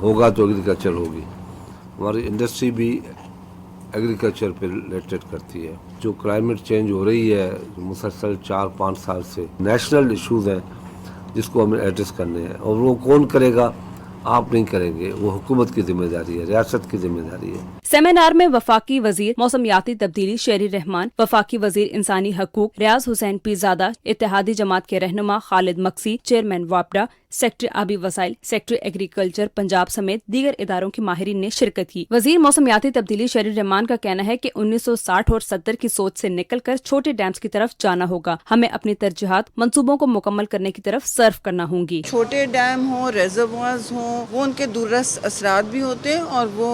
होगा तो एग्रीकल्चर होगी। हमारी इंडस्ट्री भी एग्रीकल्चर पे रिलेटेड करती है। जो क्लाइमेट चेंज हो रही है मुसलसल 4-5 साल से, नेशनल इश्यूज हैं जिसको हमें एड्रेस करने हैं, और वो कौन करेगा? आप नहीं करेंगे, वो हुकूमत की जिम्मेदारी है, रियासत की जिम्मेदारी है। सेमिनार में वफाकी वजीर मौसमियाती तब्दीली शेरी रहमान, वफाकी वजीर इंसानी हकूक रियाज हुसैन पीरजादा, इत्तेहादी जमात के रहनुमा खालिद मक्सी, चेयरमैन वापडा, सेक्रेटरी आबी वसाइल, सेक्रेटरी एग्रीकल्चर पंजाब समेत दीगर इदारों की माहिरीन ने शिरकत की। वजीर मौसमियाती तब्दीली शेरी रहमान का कहना है कि 1960 और 70 की सोच से निकलकर छोटे डैम्स की तरफ जाना होगा। हमें अपनी तरजीहात मंसूबों को मुकम्मल करने की तरफ सर्फ करना होंगी। छोटे डैम हो, रेजर्वायर्स हो, वो उनके दूररस असरात भी होते हैं और वो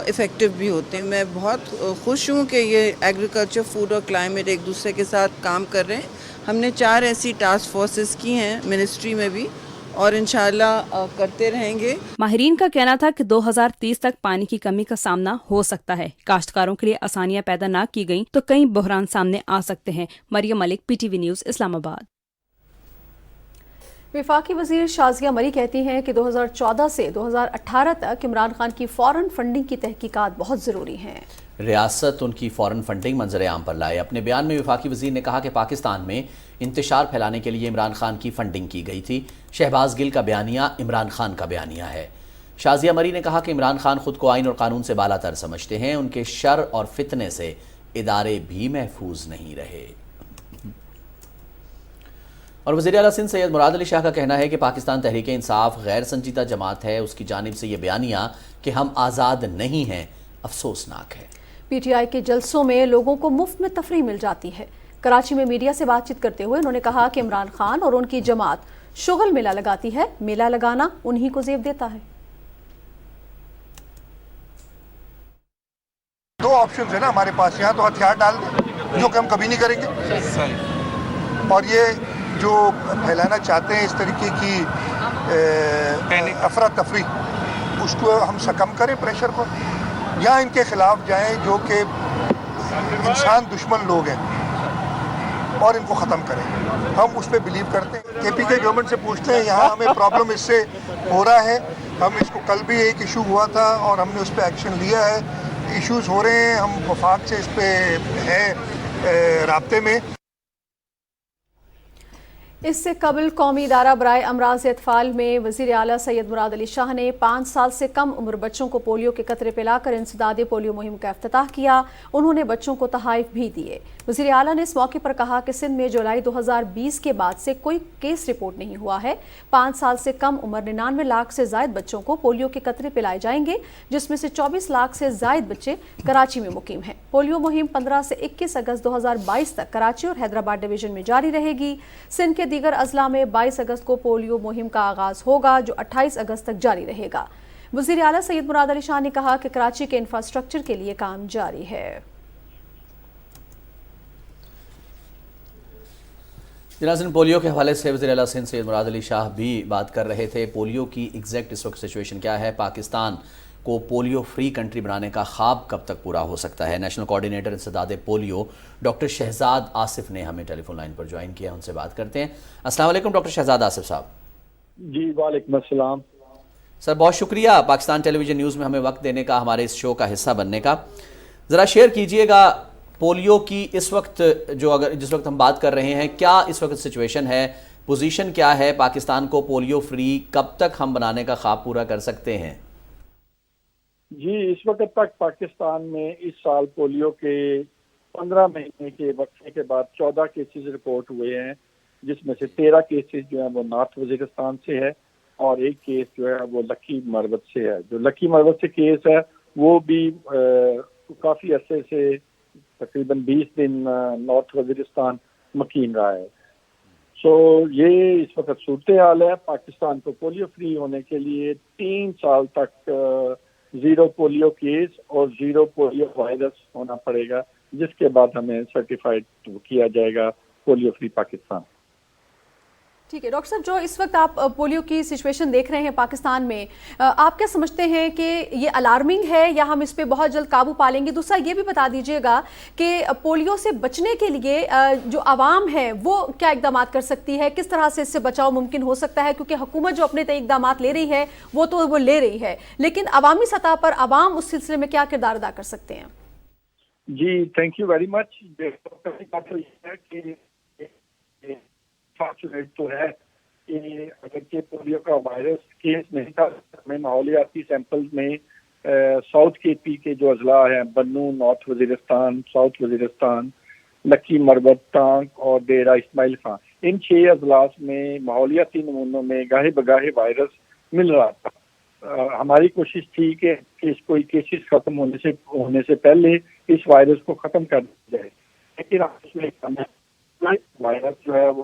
इफेक्टिव भी होते हैं। मैं बहुत खुश हूँ कि ये एग्रीकल्चर, फूड और क्लाइमेट एक दूसरे के साथ काम कर रहे हैं। हमने 4 ऐसी टास्क फोर्सेस की हैं मिनिस्ट्री में भी, और इंशाल्लाह करते रहेंगे। माहिरीन का कहना था कि 2030 तक पानी की कमी का सामना हो सकता है। काश्तकारों के लिए आसानियां पैदा न की गईं तो कई बहरान सामने आ सकते हैं। Maryam Malik, PTV news, Islamabad. वफाकी वजीर शाजिया मरी कहती हैं कि 2014 से 2018 तक इमरान खान की फौरन फंडिंग की तहकीकात बहुत ज़रूरी हैं। रियासत उनकी फौरन फंडिंग मंजर आम पर लाए। अपने बयान में वफाकी वजीर ने कहा कि पाकिस्तान में इंतशार फैलाने के लिए इमरान खान की फंडिंग की गई थी। शहबाज गिल का बयानिया इमरान खान का बयानिया है। शाजिया मरी ने कहा कि इमरान खान खुद को आइन और कानून से बालातर समझते हैं। उनके शर और फितने से इदारे भी महफूज नहीं रहे। और वज़ीर आला सिंध सैयद मुराद अली शाह का कहना है कि पाकिस्तान तहरीक इंसाफ गैर संजीदा जमात है। उसकी जानिब से ये बयानिया कि हम आज़ाद नहीं हैं अफसोसनाक है। PTI के जलसों में लोगों को मुफ्त में तफरीह मिल जाती है। कराची में मीडिया से बातचीत करते हुए उन्होंने कहा कि इमरान खान और उनकी जमात शुगल मेला लगाती है। मेला लगाना उन्हीं को जेब देता है। 2 ऑप्शन है ना हमारे पास। यहाँ तो हथियार डाल दें, जो कि हम कभी नहीं करेंगे, और ये जो फैलाना चाहते हैं इस तरीके की अफरा तफरी, उसको हम सकम करें प्रेशर को, या इनके खिलाफ जाएं जो कि इंसान दुश्मन लोग हैं, और इनको ख़त्म करें। हम उस पर बिलीव करते हैं। KP के गवर्नमेंट से पूछते हैं यहाँ हमें प्रॉब्लम इससे हो रहा है। हम इसको, कल भी एक इशू हुआ था और हमने उस पर एक्शन लिया है। इश्यूज हो रहे हैं, हम वफाक से इस पर है राब्ते में। इससे कबल कौमी इदारा बराए अमराज अतफाल में वज़ीर आला सैयद मुराद अली शाह ने 5 साल से कम उम्र बच्चों को पोलियो के कतरे पिलाकर इंसदाद पोलियो मुहिम का इफ्तिताह किया। उन्होंने बच्चों को तहाइफ भी दिए। वज़ीर आला ने इस मौके पर कहा कि सिंध में जुलाई 2020 के बाद से कोई केस रिपोर्ट नहीं हुआ है। 5 साल से कम उम्र 99 लाख से जायद बच्चों को पोलियो के कतरे पिलाए जाएंगे, जिसमें से 24 लाख से जायद बच्चे कराची में मुकीम हैं। पोलियो मुहिम 15 से 21 अगस्त 2022 तक कराची और हैदराबाद डिवीजन में जारी रहेगी। सिंध के दीगर अजला में 22 अगस्त को पोलियो मुहिम का आगाज होगा, जो 28 अगस्त तक जारी रहेगा। वज़ीर आला सैयद मुराद अली शाह ने कहा कि कराची के इंफ्रास्ट्रक्चर के लिए काम जारी है। नाज़रीन, पोलियो के हवाले से वज़ीर आला सिंध सैयद मुराद अली शाह भी बात कर रहे थे। पोलियो की एग्जैक्ट इस वक्त सिचुएशन क्या है, पाकिस्तान को पोलियो फ्री कंट्री बनाने का ख्वाब कब तक पूरा हो सकता है। नेशनल कोऑर्डिनेटर इंसदाद पोलियो डॉक्टर शहजाद आसिफ ने हमें टेलीफोन लाइन पर ज्वाइन किया, उनसे बात करते हैं। अस्सलाम वालेकुम डॉक्टर शहजाद आसिफ साहब। जी वालेकुम अस्सलाम सर, बहुत शुक्रिया पाकिस्तान टेलीविज़न न्यूज़ में हमें वक्त देने का, हमारे इस शो का हिस्सा बनने का। ज़रा शेयर कीजिएगा पोलियो की इस वक्त जिस वक्त हम बात कर रहे हैं, क्या इस वक्त सिचुएशन है, पोजीशन क्या है, पाकिस्तान को पोलियो फ्री कब तक हम बनाने का ख्वाब पूरा कर सकते हैं? जी, इस वक्त तक पाकिस्तान में इस साल पोलियो के 15 महीने के वक्फे के बाद 14 केसेस रिपोर्ट हुए हैं, जिसमें से 13 केसेस जो है वो नॉर्थ वजीरिस्तान से है और एक केस जो है वो लकी मरवत से है। जो लकी मरवत से केस है वो भी काफ़ी अरसे से तकरीबन 20 दिन नॉर्थ वजीरिस्तान मकीन रहा है। सो ये इस वक्त सूरत हाल है। पाकिस्तान को पोलियो फ्री होने के लिए 3 साल तक ज़ीरो पोलियो केस और ज़ीरो पोलियो वायरस होना पड़ेगा, जिसके बाद हमें सर्टिफाइड किया जाएगा पोलियो फ्री पाकिस्तान। ठीक है डॉक्टर साहब, जो इस वक्त आप पोलियो की सिचुएशन देख रहे हैं पाकिस्तान में, आप क्या समझते हैं कि ये अलार्मिंग है या हम इस पे बहुत जल्द काबू पा लेंगे? दूसरा ये भी बता दीजिएगा कि पोलियो से बचने के लिए जो आवाम है वो क्या इकदाम कर सकती है, किस तरह से इससे बचाव मुमकिन हो सकता है? क्योंकि हुकूमत जो अपने इकदाम ले रही है वो तो वो ले रही है, लेकिन अवामी सतह पर आवाम उस सिलसिले में क्या किरदार अदा कर सकते हैं? जी thank you very much. Fortunate तो है कि अगर के पोलियो का वायरस केस नहीं था, हमें माहौलियाती सैंपल्स में साउथ केपी के जो अजला हैं, बन्नू, नॉर्थ वजीरिस्तान, साउथ वजीरिस्तान, लकी मरवत, टांक और डेरा इस्माइल खां, इन 6 अजलास में माहौलियाती नमूनों में गाहे बगाहे वायरस मिल रहा था। हमारी कोशिश थी कि कोई केसेस खत्म होने से पहले इस वायरस को खत्म कर दिया जाए, लेकिन वायरस जो है वो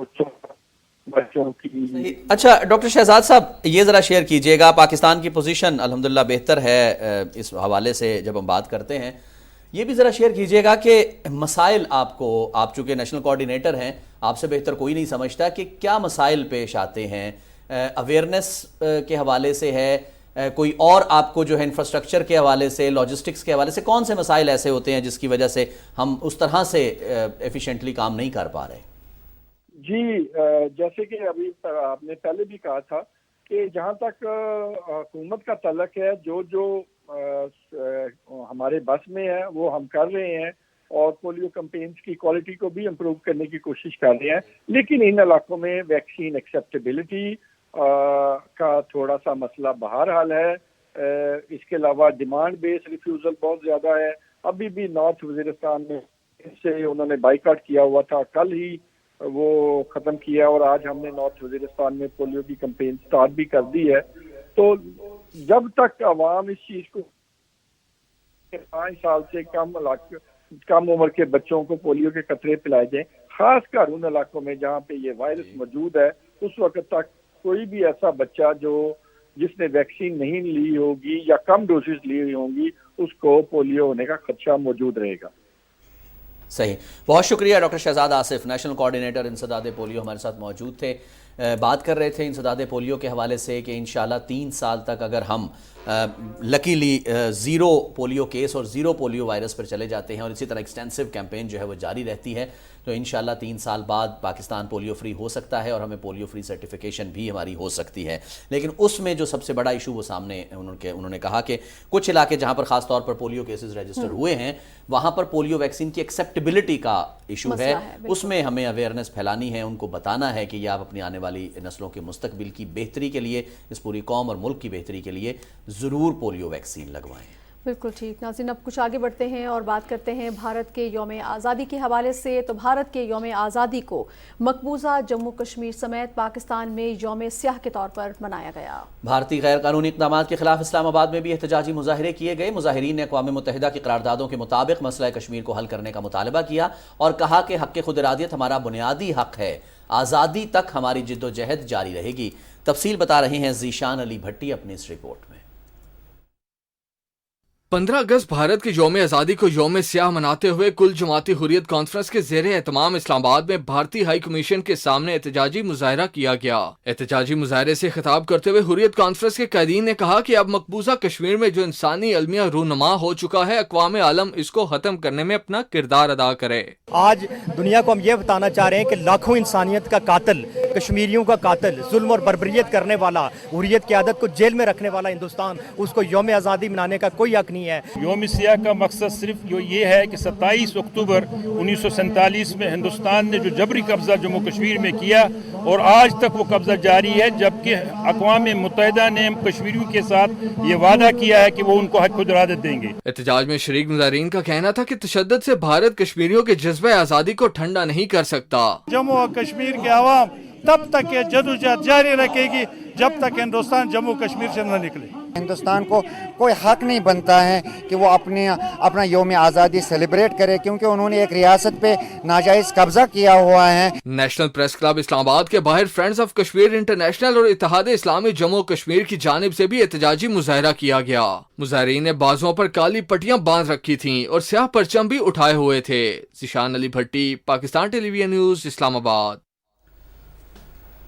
बच्चों की। अच्छा डॉक्टर शहजाद साहब, ये ज़रा शेयर कीजिएगा, पाकिस्तान की पोजीशन अल्हम्दुलिल्लाह बेहतर है इस हवाले से जब हम बात करते हैं, ये भी ज़रा शेयर कीजिएगा कि मसाइल आप चूँकि नेशनल कोऑर्डिनेटर हैं, आपसे बेहतर कोई नहीं समझता कि क्या मसाइल पेश आते हैं, अवेयरनेस के हवाले से है, कोई और आपको जो है इंफ्रास्ट्रक्चर के हवाले से, लॉजिस्टिक्स के हवाले से, कौन से मसाइल ऐसे होते हैं जिसकी वजह से हम उस तरह से एफिशिएंटली काम नहीं कर पा रहे? जी, जैसे कि अभी आपने पहले भी कहा था कि जहाँ तक हुकूमत का तल्लक है, जो हमारे बस में है वो हम कर रहे हैं और पोलियो कैंपेन्स की क्वालिटी को भी इम्प्रूव करने की कोशिश कर रहे हैं, लेकिन इन इलाकों में वैक्सीन एक्सेप्टेबिलिटी का थोड़ा सा मसला बहरहाल है। इसके अलावा डिमांड बेस रिफ्यूजल बहुत ज़्यादा है। अभी भी नॉर्थ वजीरिस्तान में इससे उन्होंने बाइकाट किया हुआ था, कल ही वो ख़त्म किया और आज हमने नॉर्थ वजीरिस्तान में पोलियो की कैंपेन स्टार्ट भी कर दी है। तो जब तक अवाम इस चीज़ को 5 साल से कम उम्र के बच्चों को पोलियो के कतरे पिलाए जाएं, खासकर उन इलाकों में जहाँ पे ये वायरस मौजूद है, उस वक्त तक कोई भी ऐसा बच्चा जिसने वैक्सीन नहीं ली होगी या कम डोजेस ली हुई होंगी, उसको पोलियो होने का खदशा मौजूद रहेगा। सही, बहुत शुक्रिया doctor Shahzad Asif, national coordinator इंसदाद पोलियो हमारे साथ मौजूद थे। बात कर रहे थे इंसदाद पोलियो के हवाले से कि इंशाल्लाह 3 साल तक अगर हम लकीली ज़ीरो पोलियो केस और ज़ीरो पोलियो वायरस पर चले जाते हैं और इसी तरह एक्सटेंसिव कैंपेन जो है वो जारी रहती है, तो इंशाल्लाह 3 साल बाद पाकिस्तान पोलियो फ्री हो सकता है और हमें पोलियो फ्री सर्टिफिकेशन भी हमारी हो सकती है। लेकिन उसमें जो सबसे बड़ा इशू वो सामने उन्होंने कहा कि कुछ इलाके जहाँ पर ख़ास तौर पर पोलियो केसेस रजिस्टर हुए हैं, वहाँ पर पोलियो वैक्सीन की एक्सेप्टेबिलिटी का इशू है। उसमें हमें अवेयरनेस फैलानी है, उनको बताना है कि यह आप अपनी आने वाली नस्लों के मुस्तकबिल की बेहतरी के लिए, इस पूरी कौम और मुल्क की बेहतरी के लिए ज़रूर पोलियो वैक्सीन लगवाएं। बिल्कुल ठीक। नाज़रीन, अब कुछ आगे बढ़ते हैं और बात करते हैं भारत के यौम आज़ादी के हवाले से। तो भारत के यौम आज़ादी को मकबूजा जम्मू कश्मीर समेत पाकिस्तान में यौम स्याह के तौर पर मनाया गया। भारतीय गैर कानूनी इक़दाम के खिलाफ इस्लामाबाद में भी एहतजाजी मुजाहरे किए गए। मुजाहिरीन ने अक़वाम मुत्तहिदा की करारदादों के मुताबिक मसला कश्मीर को हल करने का मुतालबा किया और कहा कि हक़ खुद इरादियत हमारा बुनियादी हक़ है, आज़ादी तक हमारी जिद्दोजहद जारी रहेगी। तफसील बता रहे हैं ज़ीशान अली भट्टी अपनी इस रिपोर्ट में। 15 अगस्त भारत के यौम आज़ादी को यौम स्याह मनाते हुए कुल जमाती हुर्रियत कॉन्फ्रेंस के ज़ेरे एहतमाम इस्लामाबाद में भारतीय हाई कमीशन के सामने एहतजाजी मुजाहरा किया गया। एहतजाजी मुजाहरे से खिताब करते हुए हुर्रियत कॉन्फ्रेंस के कैदीन ने कहा कि अब मकबूजा कश्मीर में जो इंसानी अलमिया रूनमा हो चुका है, अक़वाम आलम इसको खत्म करने में अपना किरदार अदा करे। आज दुनिया को हम ये बताना चाह रहे हैं कि लाखों इंसानियत का कातिल, कश्मीरियों का कातिल, जुल्म और बर्बरियत करने वाला, हुर्रियत की आदत को जेल में रखने वाला हिंदुस्तान, उसको यौम आज़ादी मनाने का कोई हक नहीं है। यौम स्याह का मकसद सिर्फ ये है कि 27 अक्टूबर 1947 में हिंदुस्तान ने जो जबरी कब्जा जम्मू कश्मीर में किया और आज तक वो कब्जा जारी है, जबकि अक़वाम मुत्तहिदा ने कश्मीरियों के साथ ये वादा किया है कि वो उनको हक खुद इरादत देंगे। एहतजाज में शरीक मुजाहिरीन का कहना था कि तशद्दुद से भारत कश्मीरियों के जज्बे आज़ादी को ठंडा नहीं कर सकता। जम्मू और कश्मीर के अवाम तब तक ये जदोजहद जारी रखेगी जब तक हिंदुस्तान जम्मू कश्मीर से न निकले। हिंदुस्तान को कोई हक नहीं बनता है कि वो अपना यौम आज़ादी सेलिब्रेट करे, क्योंकि उन्होंने एक रियासत पे नाजायज कब्जा किया हुआ है। नेशनल प्रेस क्लब इस्लामाबाद के बाहर फ्रेंड्स ऑफ कश्मीर इंटरनेशनल और इत्तेहाद इस्लामी जम्मू कश्मीर की जानिब से भी एहतजाजी मुजाहरा किया गया। मुजाहिरीन ने बाजुओं पर काली पट्टियां बांध रखी थीं और स्याह परचम भी उठाए हुए थे। ज़िशान अली भट्टी, पाकिस्तान टेलीविजन न्यूज़, इस्लामाबाद।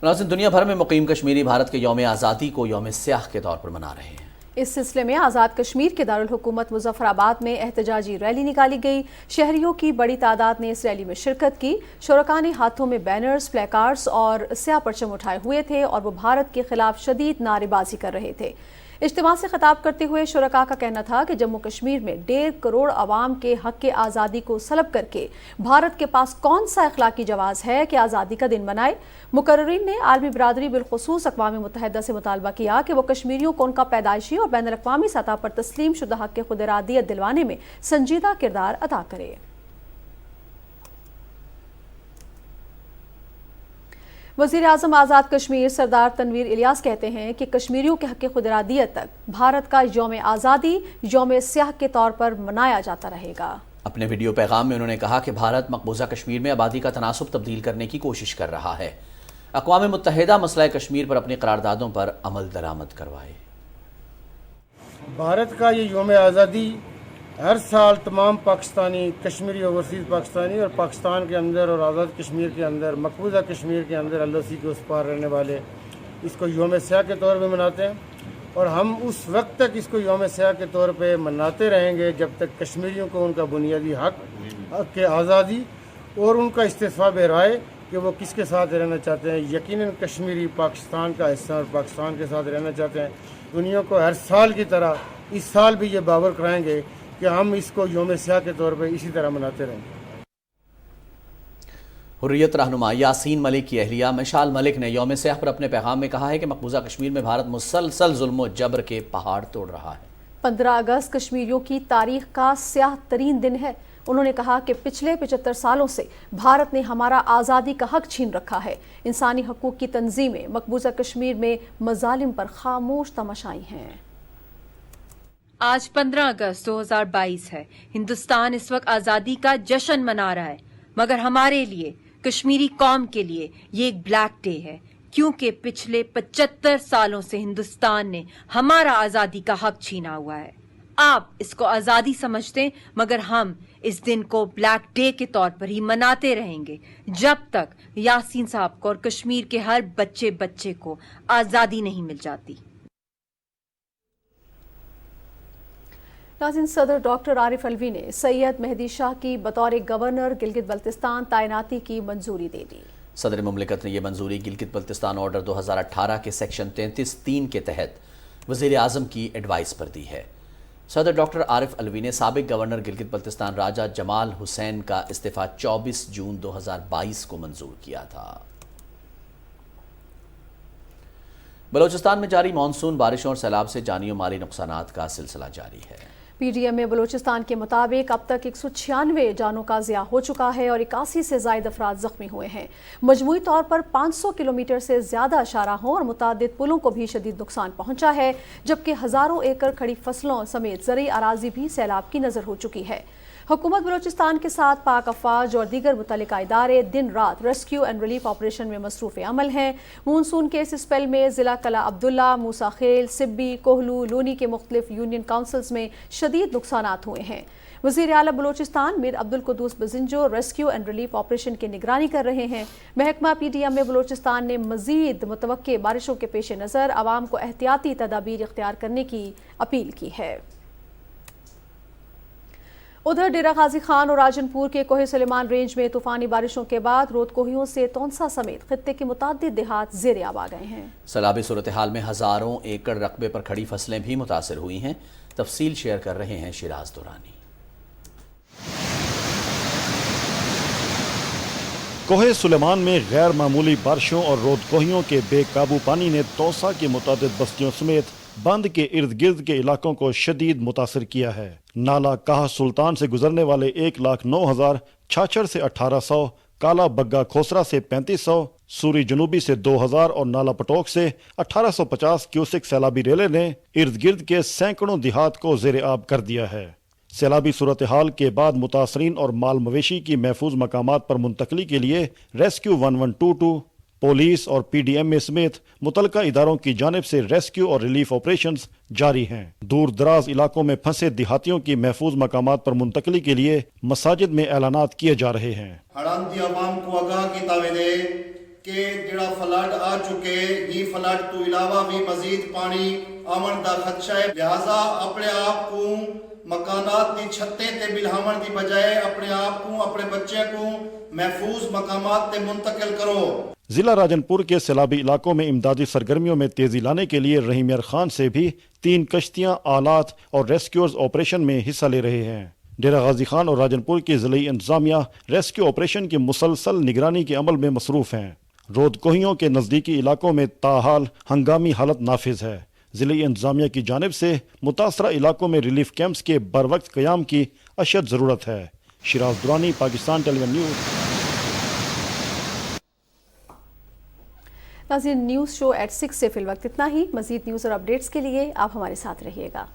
नाज़रीन, दुनिया भर में मुकीम कश्मीरी भारत के यौम आज़ादी को यौम स्याह के तौर पर मना रहे हैं। इस सिलसिले में आज़ाद कश्मीर के दारुल हुकूमत मुजफ्फराबाद में एहतजाजी रैली निकाली गई। शहरियों की बड़ी तादाद ने इस रैली में शिरकत की। शुरका ने हाथों में बैनर्स, प्लेकार्ड्स और स्याह परचम उठाए हुए थे और वो भारत के खिलाफ शदीद नारेबाजी कर रहे थे। इज्तिमा से खिताब करते हुए शुरका का कहना था कि जम्मू कश्मीर में 1.5 करोड़ आवाम के हक के आज़ादी को सलब करके भारत के पास कौन सा अखलाकी जवाज़ है कि आज़ादी का दिन मनाए। मुकर्रिरीन ने आलमी बिरादरी बिलखुसूस अक़वाम मुत्तहिदा से मुतालबा किया कि वो कश्मीरियों को उनका पैदाइशी और बैनुल अक़वामी सतह पर तस्लीम शुदा हक के खुद इरादियत दिलवाने में संजीदा किरदार अदा करे। वज़ीर आज़म आज़ाद कश्मीर सरदार तनवीर इलियास कहते हैं कि कश्मीरियों के हक़ खुद इरादियत तक भारत का यौम आज़ादी यौम स्याह के तौर पर मनाया जाता रहेगा। अपने वीडियो पैगाम में उन्होंने कहा कि भारत मकबूजा कश्मीर में आबादी का तनासुब तब्दील करने की कोशिश कर रहा है। अक़वाम मुत्तहिदा मसला कश्मीर पर अपनी करारदादों पर अमल दरामद करवाए। भारत का ये यौम आज़ादी हर साल तमाम पाकिस्तानी, कश्मीरी, ओवरसीज़ पाकिस्तानी और पाकिस्तान के अंदर और आज़ाद कश्मीर के अंदर, मकबूजा कश्मीर के अंदर LOC के उस पार रहने वाले इसको यौम स्याह के तौर पे मनाते हैं और हम उस वक्त तक इसको यौम स्याह के तौर पे मनाते रहेंगे जब तक कश्मीरियों को उनका बुनियादी हक के आज़ादी और उनका इस्तिफ़ाब राय कि वो किसके साथ रहना चाहते हैं। यकीनन कश्मीरी पाकिस्तान का हिस्सा और पाकिस्तान के साथ रहना चाहते हैं। दुनिया को हर साल की तरह इस साल भी ये बावर कराएंगे कि हम इसको यौम स्याह के तौर पे इसी तरह मनाते रहेंगे। हुर्रियत रहनुमा यासीन मलिक की अहलिया मिशाल मलिक ने यौम स्याह पर अपने पैगाम में कहा है कि मकबूजा कश्मीर में भारत मुसलसल जुल्म और जबर के पहाड़ तोड़ रहा है। 15 अगस्त कश्मीरियों की तारीख का स्याह तरीन दिन है। उन्होंने कहा कि पिछले 75 सालों से भारत ने हमारा आज़ादी का हक छीन रखा है। इंसानी हकूक़ की तंजीमें मकबूजा कश्मीर में मजालिम पर खामोश तमाशाई हैं। आज 15 अगस्त 2022 है। हिंदुस्तान इस वक्त आज़ादी का जश्न मना रहा है, मगर हमारे लिए, कश्मीरी कौम के लिए ये एक ब्लैक डे है, क्योंकि पिछले 75 सालों से हिंदुस्तान ने हमारा आज़ादी का हक छीना हुआ है। आप इसको आज़ादी समझते हैं, मगर हम इस दिन को ब्लैक डे के तौर पर ही मनाते रहेंगे जब तक यासीन साहब को और कश्मीर के हर बच्चे बच्चे को आज़ादी नहीं मिल जाती। नाज़रीन, सदर डॉक्टर आरिफ अलवी ने सैयद मेहदी शाह की बतौर गवर्नर गिलगित बल्तिस्तान तैनाती की मंजूरी दे दी। सदर मुमलिकत ने यह मंजूरी गिलगित बल्तिस्तान ऑर्डर 2018 के सेक्शन 33(3) के तहत वज़ीर आज़म की एडवाइस पर दी है। सदर डॉक्टर आरिफ अलवी ने साबिक गवर्नर गिलगित बल्तिस्तान राजा जमाल हुसैन का इस्तीफ़ा 24 जून 2022 को मंजूर किया था। बलोचिस्तान में जारी मानसून बारिशों और सैलाब से जानी और माली नुकसानात का सिलसिला जारी है। PDM में बलोचिस्तान के मुताबिक अब तक 196 जानों का ज़िया हो चुका है और 81 से ज़ायद अफराद ज़ख्मी हुए हैं। मजमूई तौर पर 500 किलोमीटर से ज़्यादा शाहराहों और मुतादिद पुलों को भी शदीद नुकसान पहुंचा है, जबकि हज़ारों एकड़ खड़ी फसलों समेत ज़रई अराज़ी भी सैलाब की नज़र हो चुकी है। हुकूमत बलूचिस्तान के साथ पाक अफवाज और दीगर मुतल्लिका इदारे दिन रात रेस्क्यू एंड रिलीफ ऑपरेशन में मसरूफ़ अमल हैं। मानसून के इस स्पेल में ज़िला कला अब्दुल्ला, मूसा खेल, सिब्बी, कोहलू, लोनी के मुख्तलिफ यूनियन काउंसिल्स में शदीद नुकसानात हुए हैं। वज़ीर आला Balochistan Mir Abdul Quddus Bizenjo rescue and relief operation की निगरानी कर रहे हैं। महकमा PDM में बलूचिस्तान ने मज़ीद मुतवक्के बारिशों के पेश नज़र आवाम को एहतियाती तदाबीर इख्तियार करने की अपील की है। उधर डेरा गाजी खान और राजनपुर के कोहे सुलेमान रेंज में तूफानी बारिशों के बाद रोदकोहियों से तौंसा समेत खित्ते के मुताद्दिद देहात ज़ेरे आब आ गए हैं। सैलाबी सूरत हाल में हज़ारों एकड़ रकबे पर खड़ी फसलें भी मुतासर हुई हैं। तफसील शेयर कर रहे हैं शिराज दुरानी। कोहे सुलेमान में गैर मामूली बारिशों और रोदकोहियों के बेकाबू पानी ने तौसा की मुतादिद बस्तियों समेत बंद के इर्द गिर्द के इलाकों को शदीद मुतासर किया है। नाला काह सुल्तान से गुजरने वाले 1,09,000, छाछड़ से 1,800, काला बग्गा खोसरा से 3,500, सूरी जनूबी से 2,000 और नाला पटोक से 1,850 क्यूसिक सैलाबी रेले ने इर्द गिर्द के सैकड़ों देहात को ज़ेरे आब कर दिया है। सैलाबी सूरत हाल के बाद मुतासरीन और माल मवेशी की महफूज मकामात पर मुंतकली के लिए रेस्क्यू 1122, पुलिस और PDM समेत मुतलका इदारों की जानिब से रेस्क्यू और रिलीफ ऑपरेशंस जारी हैं। दूर दराज इलाकों में फंसे देहातियों की महफूज मकामात पर मुंतकली के लिए मसाजिद में ऐलानात किए जा रहे हैं। हड़ांती अवाम को आगाह किया दे कि जिहड़ा फ्लड आ चुके ये फ्लड तो इलावा भी मजीद पानी आवन का खदशा है, लिहाजा अपने आप को मकानात दी छतें ते बिल्हावन की बजाय अपने आप को अपने बच्चे को महफूज मकामात ते मुंतकिल करो। जिला राजनपुर के सैलाबी इलाकों में इमदादी सरगर्मियों में तेजी लाने के लिए रहीम यार खान से भी 3 कश्तियां, आलात और रेस्क्यूअर्स ऑपरेशन में हिस्सा ले रहे हैं। डेरा गाजी खान और राजनपुर की जिले इंतजामिया रेस्क्यू ऑपरेशन की मुसलसल निगरानी के अमल में मसरूफ हैं। रोदकोहियों के नजदीकी इलाकों में ताहाल हंगामी हालत नाफिज है। जिले इंतजामिया की जानिब से मुतासरा इलाकों में रिलीफ कैंप्स के बरवक्त क़याम की अशद ज़रूरत है। Shiraz Durrani, Pakistan television news. नाज़रीन, न्यूज़ शो at 6 से फिल वक्त इतना ही। मज़ीद न्यूज़ और अपडेट्स के लिए आप हमारे साथ रहिएगा।